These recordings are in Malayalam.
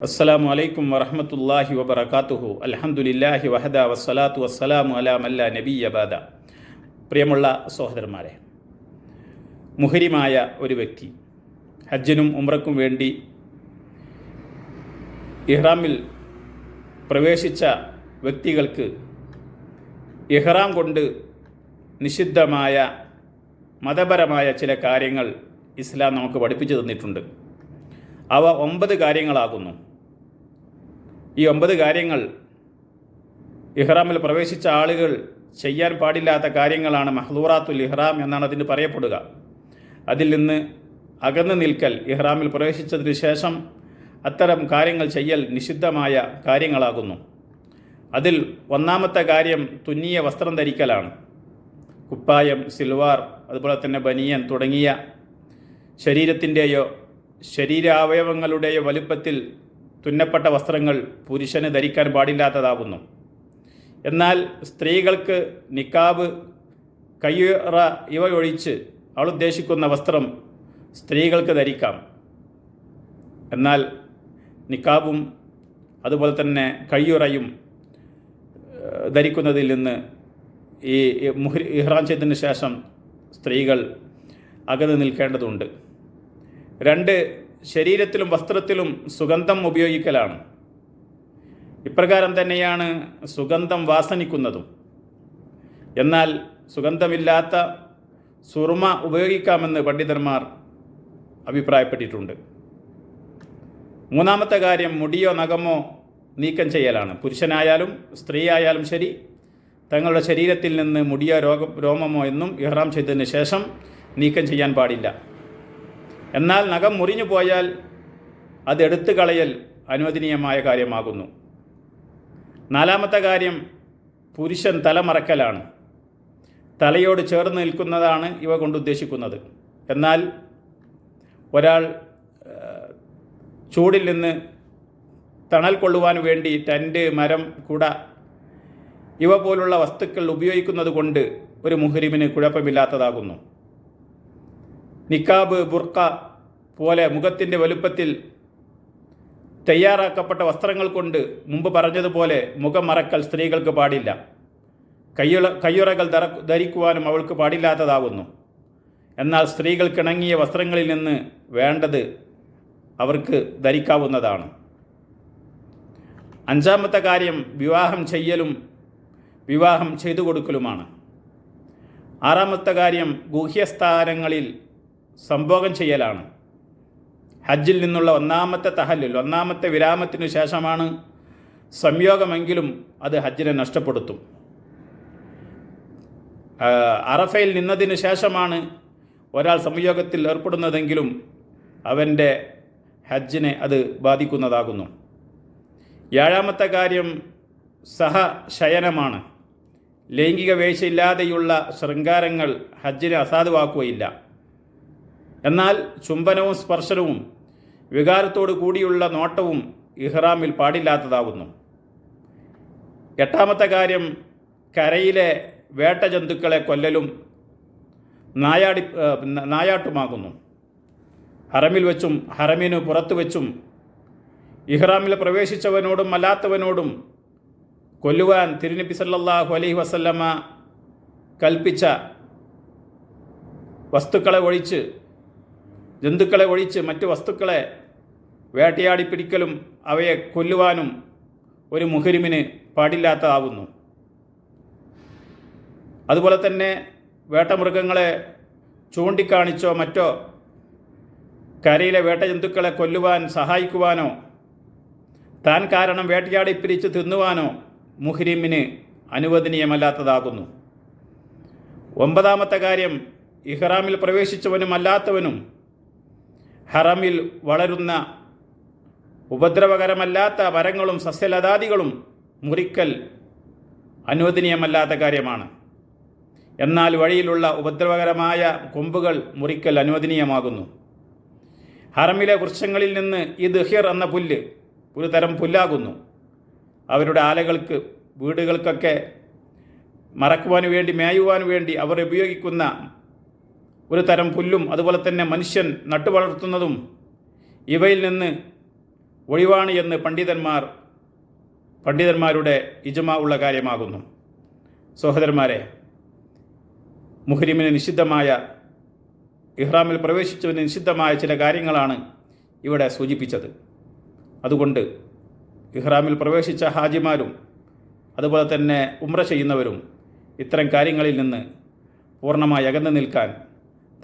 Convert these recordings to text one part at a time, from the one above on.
അസ്സലാമു അലൈക്കും വറഹ്മത്തുള്ളാഹി വബറകാതുഹു. അൽഹംദുലില്ലാഹി വഹദ വസ്സലാത്തു വസ്സലാമു അലാ മല്ലാ നബിയ്യ ബഅദ. പ്രിയമുള്ള സഹോദരന്മാരെ, മുഹരിമായ ഒരു വ്യക്തി ഹജ്ജിനും ഉംറയ്ക്കും വേണ്ടി ഇഹ്റാമിൽ പ്രവേശിച്ച വ്യക്തികൾക്ക് ഇഹ്റാം കൊണ്ട് നിഷിദ്ധമായ മതപരമായ ചില കാര്യങ്ങൾ ഇസ്ലാം നമുക്ക് പഠിപ്പിച്ചു തന്നിട്ടുണ്ട്. അവ 9 കാര്യങ്ങളാകുന്നു. ഈ 9 കാര്യങ്ങൾ ഇഹ്റാമിൽ പ്രവേശിച്ച ആളുകൾ ചെയ്യാൻ പാടില്ലാത്ത കാര്യങ്ങളാണ്. മഹ്ദൂറാത്തുൽ ഇഹ്റാം എന്നാണ് അതിന് പറയപ്പെടുക. അതിൽ നിന്ന് അകന്നു നിൽക്കൽ, ഇഹ്റാമിൽ പ്രവേശിച്ചതിന് ശേഷം അത്തരം കാര്യങ്ങൾ ചെയ്യൽ നിഷിദ്ധമായ കാര്യങ്ങളാകുന്നു. അതിൽ ഒന്നാമത്തെ കാര്യം തുന്നിയ വസ്ത്രം ധരിക്കലാണ്. കുപ്പായം, സിൽവാർ, അതുപോലെ തന്നെ ബനിയൻ തുടങ്ങിയ ശരീരത്തിൻ്റെയോ ശരീരാവയവങ്ങളുടെയോ വലുപ്പത്തിൽ തുന്നപ്പെട്ട വസ്ത്രങ്ങൾ പുരുഷന് ധരിക്കാൻ പാടില്ലാത്തതാകുന്നു. എന്നാൽ സ്ത്രീകൾക്ക് നിക്കാബ്, കയ്യുറ ഇവയൊഴിച്ച് അവൾ ഉദ്ദേശിക്കുന്ന വസ്ത്രം സ്ത്രീകൾക്ക് ധരിക്കാം. എന്നാൽ നിക്കാബും അതുപോലെ തന്നെ കയ്യുറയും ധരിക്കുന്നതിൽ നിന്ന് ഈ ഇഹ്റാം ചെയ്തതിന് ശേഷം സ്ത്രീകൾ അകന്നു നിൽക്കേണ്ടതുണ്ട്. 2, ശരീരത്തിലും വസ്ത്രത്തിലും സുഗന്ധം ഉപയോഗിക്കലാണ്. ഇപ്രകാരം തന്നെയാണ് സുഗന്ധം വാസനിക്കുന്നതും. എന്നാൽ സുഗന്ധമില്ലാത്ത സുറുമ ഉപയോഗിക്കാമെന്ന് പണ്ഡിതന്മാർ അഭിപ്രായപ്പെട്ടിട്ടുണ്ട്. 3-ാമത്തെ കാര്യം മുടിയോ നഖമോ നീക്കം ചെയ്യലാണ്. പുരുഷനായാലും സ്ത്രീ ആയാലും ശരി, തങ്ങളുടെ ശരീരത്തിൽ നിന്ന് മുടിയോ രോമമോ എന്നും ഇഹ്റാം ചെയ്തതിന് ശേഷം നീക്കം ചെയ്യാൻ പാടില്ല. എന്നാൽ നഖം മുറിഞ്ഞു പോയാൽ അത് എടുത്തു കളയൽ അനുവദനീയമായ കാര്യമാകുന്നു. 4-ാമത്തെ കാര്യം പുരുഷൻ തലമറക്കലാണ്. തലയോട് ചേർന്ന് നിൽക്കുന്നതാണ് ഇവ കൊണ്ട് ഉദ്ദേശിക്കുന്നത്. എന്നാൽ ഒരാൾ ചൂടിൽ നിന്ന് തണൽ കൊള്ളുവാൻ വേണ്ടി ടെൻ്റ്, മരം, കുട ഇവ പോലുള്ള വസ്തുക്കൾ ഉപയോഗിക്കുന്നത് കൊണ്ട് ഒരു മുഹ്രിമിന് കുഴപ്പമില്ലാത്തതാകുന്നു. നിക്കാബ്, ബുർക്ക പോലെ മുഖത്തിൻ്റെ വലുപ്പത്തിൽ തയ്യാറാക്കപ്പെട്ട വസ്ത്രങ്ങൾ കൊണ്ട് മുമ്പ് പറഞ്ഞതുപോലെ മുഖം മറക്കൽ സ്ത്രീകൾക്ക് പാടില്ല. കയ്യുറകൾ ധരിക്കുവാനും അവൾക്ക് പാടില്ലാത്തതാകുന്നു. എന്നാൽ സ്ത്രീകൾക്കിണങ്ങിയ വസ്ത്രങ്ങളിൽ നിന്ന് വേണ്ടത് അവർക്ക് ധരിക്കാവുന്നതാണ്. 5-ാമത്തെ കാര്യം വിവാഹം ചെയ്യലും വിവാഹം ചെയ്തു കൊടുക്കലുമാണ്. 6-ാമത്തെ കാര്യം ഗുഹ്യസ്ഥാനങ്ങളിൽ സംഭോഗം ചെയ്യലാണ്. ഹജ്ജിൽ നിന്നുള്ള 1-ാമത്തെ തഹല്ലുൽ, 1-ാമത്തെ വിരാമത്തിനു ശേഷമാണ് സംയോഗമെങ്കിലും അത് ഹജ്ജിനെ നഷ്ടപ്പെടുത്തും. അറഫയിൽ നിന്നതിന് ശേഷമാണ് ഒരാൾ സംയോഗത്തിൽ ഏർപ്പെടുന്നതെങ്കിലും അവൻ്റെ ഹജ്ജിനെ അത് ബാധിക്കുന്നതാകുന്നു. 7-ാമത്തെ കാര്യം സഹശയനമാണ്. ലൈംഗിക വീഴ്ചയില്ലാതെയുള്ള ശൃംഗാരങ്ങൾ ഹജ്ജിനെ അസാധുവാക്കുകയില്ല. എന്നാൽ ചുംബനവും സ്പർശനവും വികാരത്തോടു കൂടിയുള്ള നോട്ടവും ഇഹ്റാമിൽ പാടില്ലാത്തതാകുന്നു. 8-ാമത്തെ കാര്യം കരയിലെ വേട്ടജന്തുക്കളെ കൊല്ലലും നായാട്ടുമാകുന്നു. ഹറമിൽ വെച്ചും ഹറമിനു പുറത്തു വെച്ചും ഇഹ്റാമിൽ പ്രവേശിച്ചവനോടും അല്ലാത്തവനോടും കൊല്ലുവാൻ തിരുനബി സല്ലല്ലാഹു അലൈഹി വസല്ലമ കൽപ്പിച്ച ജന്തുക്കളെ ഒഴിച്ച് മറ്റു വസ്തുക്കളെ വേട്ടയാടി പിടിക്കലും അവയെ കൊല്ലുവാനും ഒരു മുഹരിമിന് പാടില്ലാത്തതാകുന്നു. അതുപോലെ തന്നെ വേട്ടമൃഗങ്ങളെ ചൂണ്ടിക്കാണിച്ചോ മറ്റോ കരയിലെ വേട്ടജന്തുക്കളെ കൊല്ലുവാൻ സഹായിക്കുവാനോ താൻ കാരണം വേട്ടയാടി പിടിച്ച് തിന്നുവാനോ മുഹ്രിമിന് അനുവദനീയമല്ലാത്തതാകുന്നു. 9-ാമത്തെ കാര്യം ഇഹ്റാമിൽ പ്രവേശിച്ചവനും അല്ലാത്തവനും ഹറമിൽ വളരുന്ന ഉപദ്രവകരമല്ലാത്ത മരങ്ങളും സസ്യലതാദികളും മുറിക്കൽ അനുവദനീയമല്ലാത്ത കാര്യമാണ്. എന്നാൽ വഴിയിലുള്ള ഉപദ്രവകരമായ കൊമ്പുകൾ മുറിക്കൽ അനുവദനീയമാകുന്നു. ഹറമിലെ വൃക്ഷങ്ങളിൽ നിന്ന് ഈ ദഹിർ എന്ന പുല്ല് ഒരു തരം പുല്ലാകുന്നു. അവരുടെ ആലകൾക്ക്, വീടുകൾക്കൊക്കെ മറക്കുവാൻ വേണ്ടി, മേയുവാൻ വേണ്ടി അവർ ഉപയോഗിക്കുന്ന ഒരു തരം പുല്ലും അതുപോലെ തന്നെ മനുഷ്യൻ നട്ടുവളർത്തുന്നതും ഇവയിൽ നിന്ന് ഒഴിവാണ് എന്ന് പണ്ഡിതന്മാരുടെ ഇജ്മാ ഉള്ള കാര്യമാകുന്നു. സഹോദരന്മാരെ, മുഹ്രിമിന് നിഷിദ്ധമായ, ഇഹ്റാമിൽ പ്രവേശിച്ചവന് നിഷിദ്ധമായ ചില കാര്യങ്ങളാണ് ഇവിടെ സൂചിപ്പിച്ചത്. അതുകൊണ്ട് ഇഹ്റാമിൽ പ്രവേശിച്ച ഹാജിമാരും അതുപോലെ തന്നെ ഉംറ ചെയ്യുന്നവരും ഇത്തരം കാര്യങ്ങളിൽ നിന്ന് പൂർണ്ണമായി അകന്നു നിൽക്കാൻ,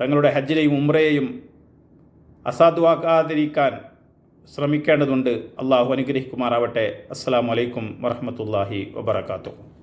തങ്ങളുടെ ഹജ്ജിനെയും ഉംറയെയും അസാധുവാക്കാതിരിക്കാൻ ശ്രമിക്കേണ്ടതുണ്ട്. അള്ളാഹു അനുഗ്രഹിക്കുമാറാവട്ടെ. അസ്സലാമു അലൈക്കും വറഹ്മത്തുള്ളാഹി വബറകാതുഹു.